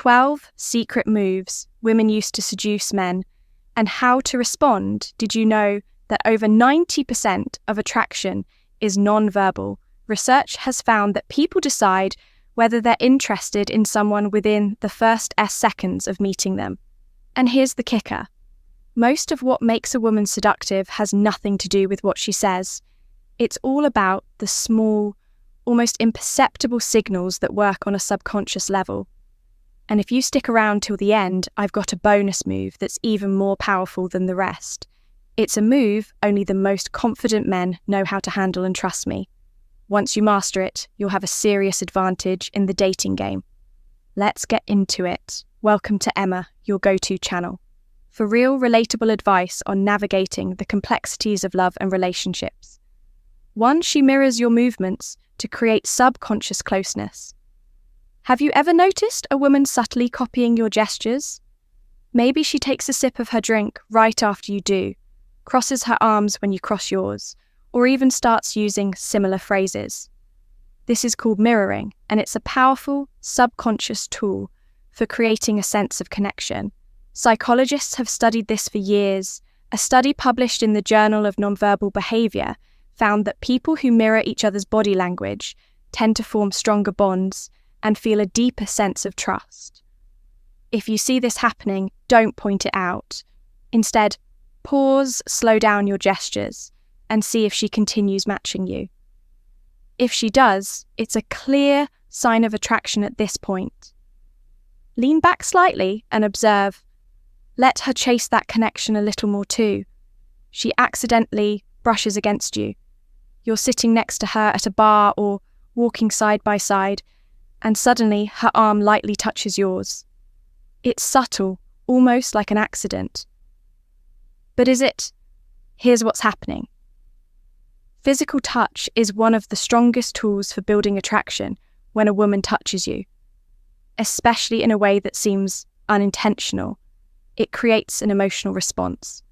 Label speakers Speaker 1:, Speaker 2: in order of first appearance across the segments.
Speaker 1: 12 secret moves women use to seduce men, and how to respond. Did you know that over 90% of attraction is non-verbal? Research has found that people decide whether they're interested in someone within the first seconds of meeting them. And here's the kicker. Most of what makes a woman seductive has nothing to do with what she says. It's all about the small, almost imperceptible signals that work on a subconscious level. And if you stick around till the end, I've got a bonus move that's even more powerful than the rest. It's a move only the most confident men know how to handle, and trust me, once you master it, you'll have a serious advantage in the dating game. Let's get into it. Welcome to Emma, your go-to channel, for real, relatable advice on navigating the complexities of love and relationships. 1. She mirrors your movements to create subconscious closeness. Have you ever noticed a woman subtly copying your gestures? Maybe she takes a sip of her drink right after you do, crosses her arms when you cross yours, or even starts using similar phrases. This is called mirroring, and it's a powerful, subconscious tool for creating a sense of connection. Psychologists have studied this for years. A study published in the Journal of Nonverbal Behavior found that people who mirror each other's body language tend to form stronger bonds and feel a deeper sense of trust. If you see this happening, don't point it out. Instead, pause, slow down your gestures, and see if she continues matching you. If she does, it's a clear sign of attraction at this point. Lean back slightly and observe. Let her chase that connection a little more too. She accidentally brushes against you. You're sitting next to her at a bar or walking side by side, and suddenly her arm lightly touches yours. It's subtle, almost like an accident. But is it? Here's what's happening. Physical touch is one of the strongest tools for building attraction when a woman touches you, especially in a way that seems unintentional. It creates an emotional response.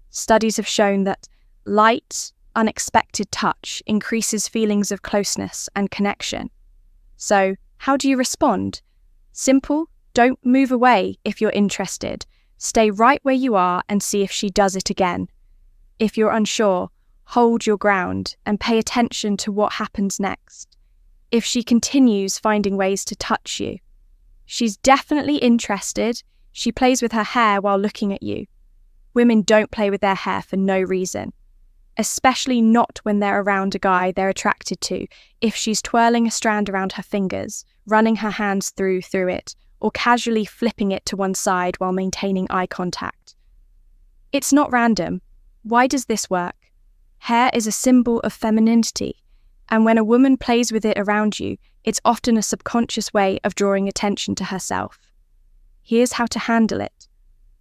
Speaker 1: Studies have shown that light, unexpected touch increases feelings of closeness and connection. So, how do you respond? Simple, don't move away if you're interested. Stay right where you are and see if she does it again. If you're unsure, hold your ground and pay attention to what happens next. If she continues finding ways to touch you, she's definitely interested. She plays with her hair while looking at you. Women don't play with their hair for no reason, especially not when they're around a guy they're attracted to. If she's twirling a strand around her fingers, running her hands through it, or casually flipping it to one side while maintaining eye contact. It's not random. Why does this work? Hair is a symbol of femininity, and when a woman plays with it around you, it's often a subconscious way of drawing attention to herself. Here's how to handle it.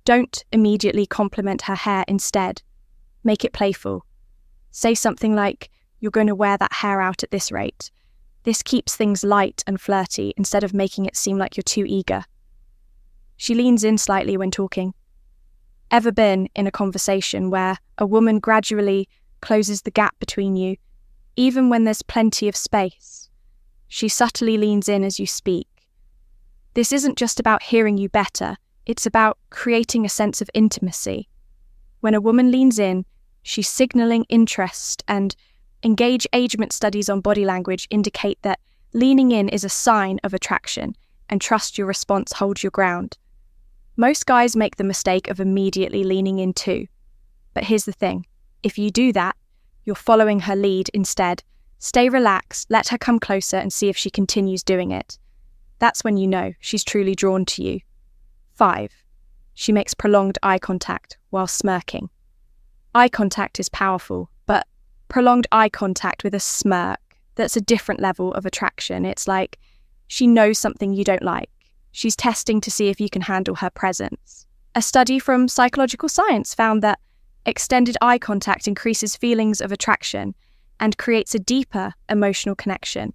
Speaker 1: Don't immediately compliment her hair instead. Make it playful. Say something like, "You're going to wear that hair out at this rate." This keeps things light and flirty instead of making it seem like you're too eager. She leans in slightly when talking. Ever been in a conversation where a woman gradually closes the gap between you, even when there's plenty of space? She subtly leans in as you speak. This isn't just about hearing you better, it's about creating a sense of intimacy. When a woman leans in, she's signaling interest, and engagement studies on body language indicate that leaning in is a sign of attraction, and trust your response holds your ground. Most guys make the mistake of immediately leaning in too. But here's the thing, if you do that, you're following her lead instead. Stay relaxed, let her come closer and see if she continues doing it. That's when you know she's truly drawn to you. 5. She makes prolonged eye contact while smirking. Eye contact is powerful, but prolonged eye contact with a smirk, that's a different level of attraction. It's like she knows something you don't like. She's testing to see if you can handle her presence. A study from psychological science found that extended eye contact increases feelings of attraction and creates a deeper emotional connection.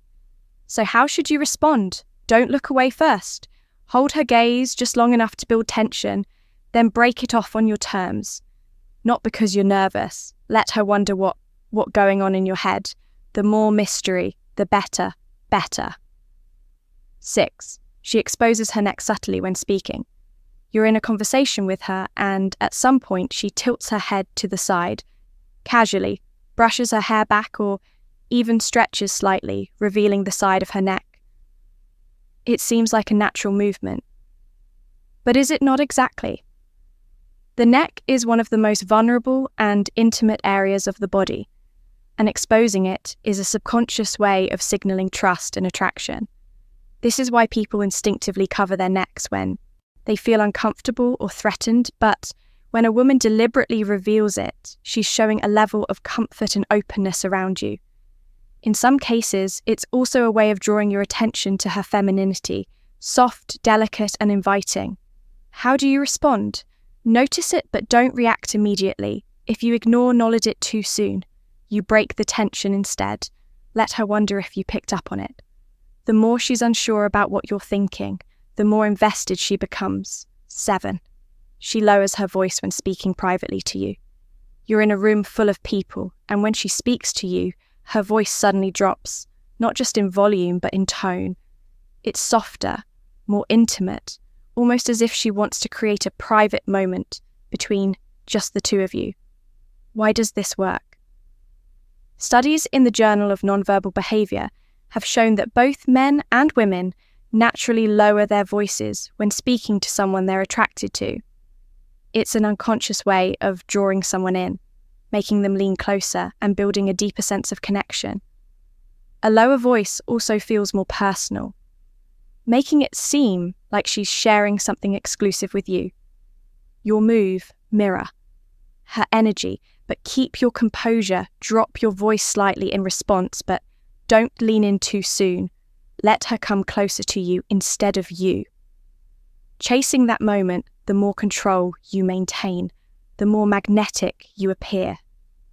Speaker 1: So how should you respond? Don't look away first. Hold her gaze just long enough to build tension, then break it off on your terms. Not because you're nervous. Let her wonder what going on in your head. The more mystery, the better. 6. She exposes her neck subtly when speaking. You're in a conversation with her, and at some point she tilts her head to the side, casually, brushes her hair back, or even stretches slightly, revealing the side of her neck. It seems like a natural movement. But is it not exactly? The neck is one of the most vulnerable and intimate areas of the body, and exposing it is a subconscious way of signaling trust and attraction. This is why people instinctively cover their necks when they feel uncomfortable or threatened, but when a woman deliberately reveals it, she's showing a level of comfort and openness around you. In some cases, it's also a way of drawing your attention to her femininity, soft, delicate, and inviting. How do you respond? Notice it, but don't react immediately. If you ignore or acknowledge it too soon, you break the tension instead. Let her wonder if you picked up on it. The more she's unsure about what you're thinking, the more invested she becomes. 7. She lowers her voice when speaking privately to you. You're in a room full of people, and when she speaks to you, her voice suddenly drops, not just in volume, but in tone. It's softer, more intimate, almost as if she wants to create a private moment between just the two of you. Why does this work? Studies in the Journal of Nonverbal Behavior have shown that both men and women naturally lower their voices when speaking to someone they're attracted to. It's an unconscious way of drawing someone in, making them lean closer and building a deeper sense of connection. A lower voice also feels more personal, making it seem like she's sharing something exclusive with you. Your move, mirror her energy, but keep your composure. Drop your voice slightly in response, but don't lean in too soon. Let her come closer to you instead of you. Chasing that moment, the more control you maintain, the more magnetic you appear.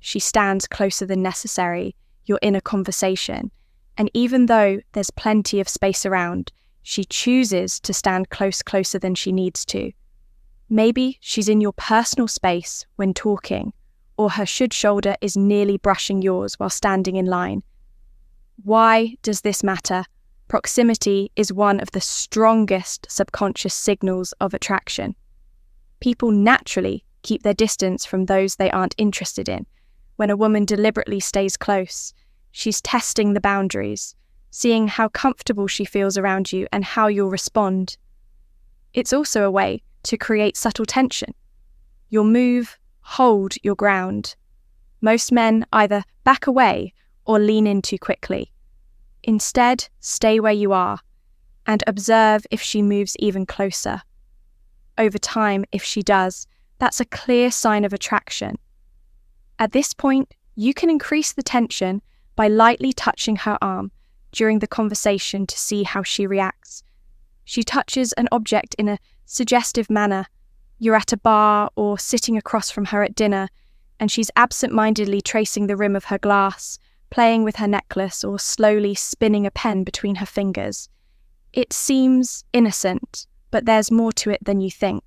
Speaker 1: She stands closer than necessary. You're in a conversation, and even though there's plenty of space around, she chooses to stand closer than she needs to. Maybe she's in your personal space when talking, or her shoulder is nearly brushing yours while standing in line. Why does this matter? Proximity is one of the strongest subconscious signals of attraction. People naturally keep their distance from those they aren't interested in. When a woman deliberately stays close, she's testing the boundaries, seeing how comfortable she feels around you and how you'll respond. It's also a way to create subtle tension. You'll move, hold your ground. Most men either back away or lean in too quickly. Instead, stay where you are and observe if she moves even closer. Over time, if she does, that's a clear sign of attraction. At this point, you can increase the tension by lightly touching her arm during the conversation to see how she reacts. She touches an object in a suggestive manner. You're at a bar or sitting across from her at dinner, and she's absent-mindedly tracing the rim of her glass, playing with her necklace, or slowly spinning a pen between her fingers. It seems innocent, but there's more to it than you think.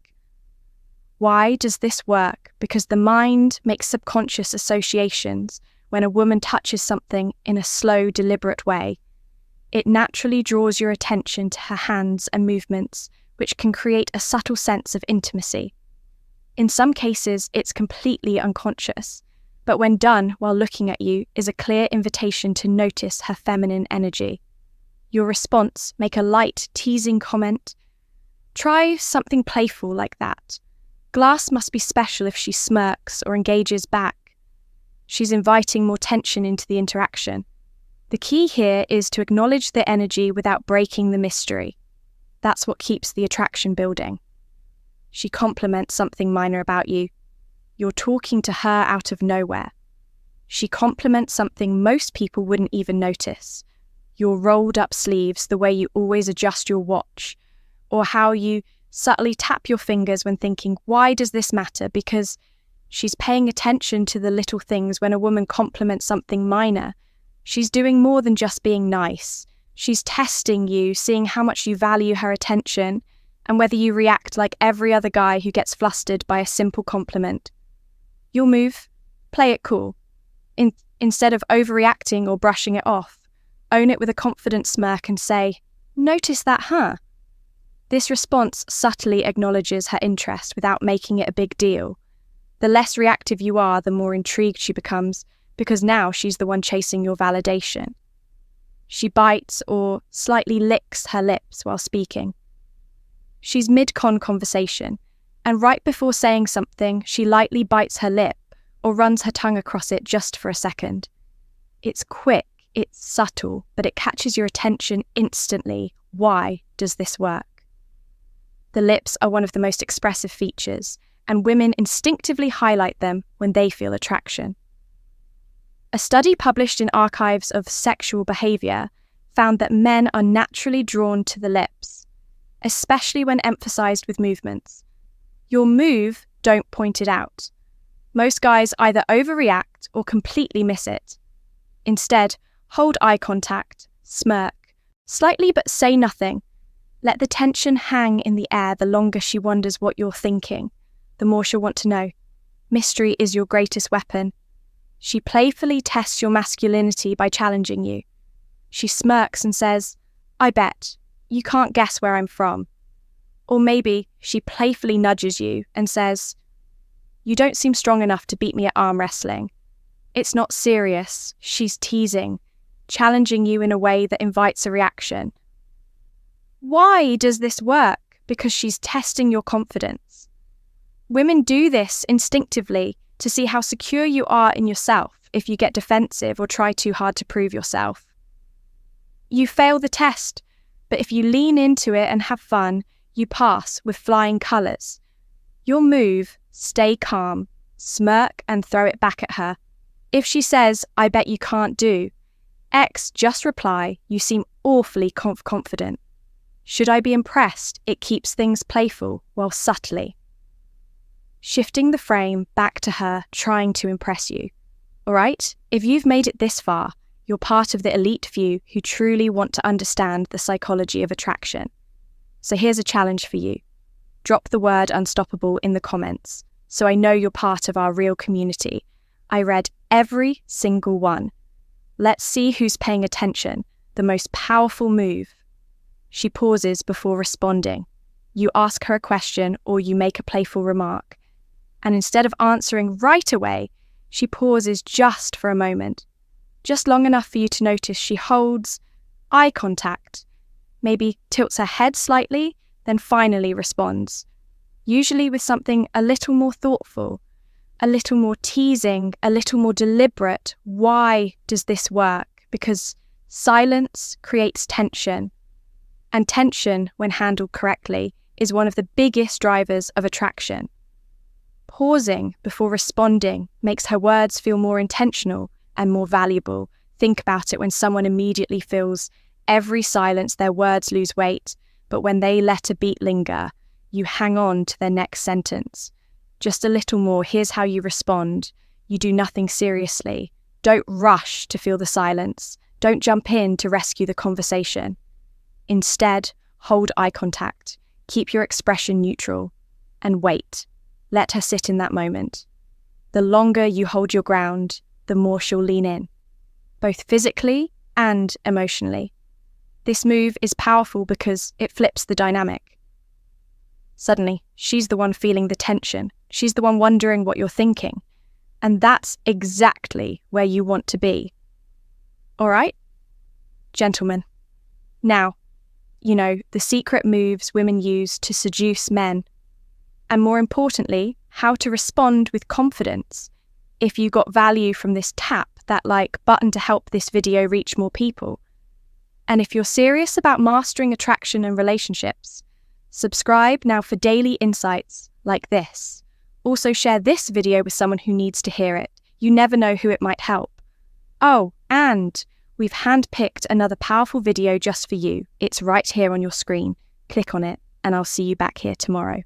Speaker 1: Why does this work? Because the mind makes subconscious associations when a woman touches something in a slow, deliberate way. It naturally draws your attention to her hands and movements, which can create a subtle sense of intimacy. In some cases, it's completely unconscious, but when done while looking at you is a clear invitation to notice her feminine energy. Your response, make a light, teasing comment. Try something playful like that. Glass must be special if she smirks or engages back. She's inviting more tension into the interaction. The key here is to acknowledge the energy without breaking the mystery. That's what keeps the attraction building. She compliments something minor about you. You're talking to her out of nowhere. She compliments something most people wouldn't even notice. Your rolled up sleeves, the way you always adjust your watch, or how you subtly tap your fingers when thinking, why does this matter? Because she's paying attention to the little things. When a woman compliments something minor, she's doing more than just being nice. She's testing you, seeing how much you value her attention, and whether you react like every other guy who gets flustered by a simple compliment. You'll move, play it cool. Instead of overreacting or brushing it off, own it with a confident smirk and say, notice that, huh? This response subtly acknowledges her interest without making it a big deal. The less reactive you are, the more intrigued she becomes, because now she's the one chasing your validation. She bites or slightly licks her lips while speaking. She's mid-con conversation, and right before saying something, she lightly bites her lip or runs her tongue across it just for a second. It's quick, it's subtle, but it catches your attention instantly. Why does this work? The lips are one of the most expressive features, and women instinctively highlight them when they feel attraction. A study published in Archives of Sexual Behavior found that men are naturally drawn to the lips, especially when emphasized with movements. Your move, don't point it out. Most guys either overreact or completely miss it. Instead, hold eye contact, smirk, slightly but say nothing. Let the tension hang in the air. The longer she wonders what you're thinking, the more she'll want to know. Mystery is your greatest weapon. She playfully tests your masculinity by challenging you. She smirks and says, "I bet, you can't guess where I'm from." Or maybe she playfully nudges you and says, "You don't seem strong enough to beat me at arm wrestling." It's not serious. She's teasing, challenging you in a way that invites a reaction. Why does this work? Because she's testing your confidence. Women do this instinctively to see how secure you are in yourself if you get defensive or try too hard to prove yourself. You fail the test, but if you lean into it and have fun, you pass with flying colours. Your move, stay calm, smirk and throw it back at her. If she says, "I bet you can't do," just reply, "You seem awfully confident." Should I be impressed? It keeps things playful while subtly shifting the frame back to her, trying to impress you. All right, if you've made it this far, you're part of the elite few who truly want to understand the psychology of attraction. So here's a challenge for you. Drop the word unstoppable in the comments, so I know you're part of our real community. I read every single one. Let's see who's paying attention. The most powerful move. She pauses before responding. You ask her a question or you make a playful remark. And instead of answering right away, she pauses just for a moment. Just long enough for you to notice she holds eye contact, maybe tilts her head slightly, then finally responds. Usually with something a little more thoughtful, a little more teasing, a little more deliberate. Why does this work? Because silence creates tension. And tension, when handled correctly, is one of the biggest drivers of attraction. Pausing before responding makes her words feel more intentional and more valuable. Think about it when someone immediately fills every silence, their words lose weight, but when they let a beat linger, you hang on to their next sentence. Just a little more, here's how you respond. You do nothing seriously. Don't rush to feel the silence. Don't jump in to rescue the conversation. Instead, hold eye contact, keep your expression neutral, and wait. Let her sit in that moment. The longer you hold your ground, the more she'll lean in, both physically and emotionally. This move is powerful because it flips the dynamic. Suddenly, she's the one feeling the tension. She's the one wondering what you're thinking. And that's exactly where you want to be. All right? Gentlemen. Now, the secret moves women use to seduce men. And more importantly, how to respond with confidence. If you got value from this, tap that like button to help this video reach more people. And if you're serious about mastering attraction and relationships, subscribe now for daily insights like this. Also share this video with someone who needs to hear it. You never know who it might help. Oh, and we've handpicked another powerful video just for you. It's right here on your screen. Click on it, and I'll see you back here tomorrow.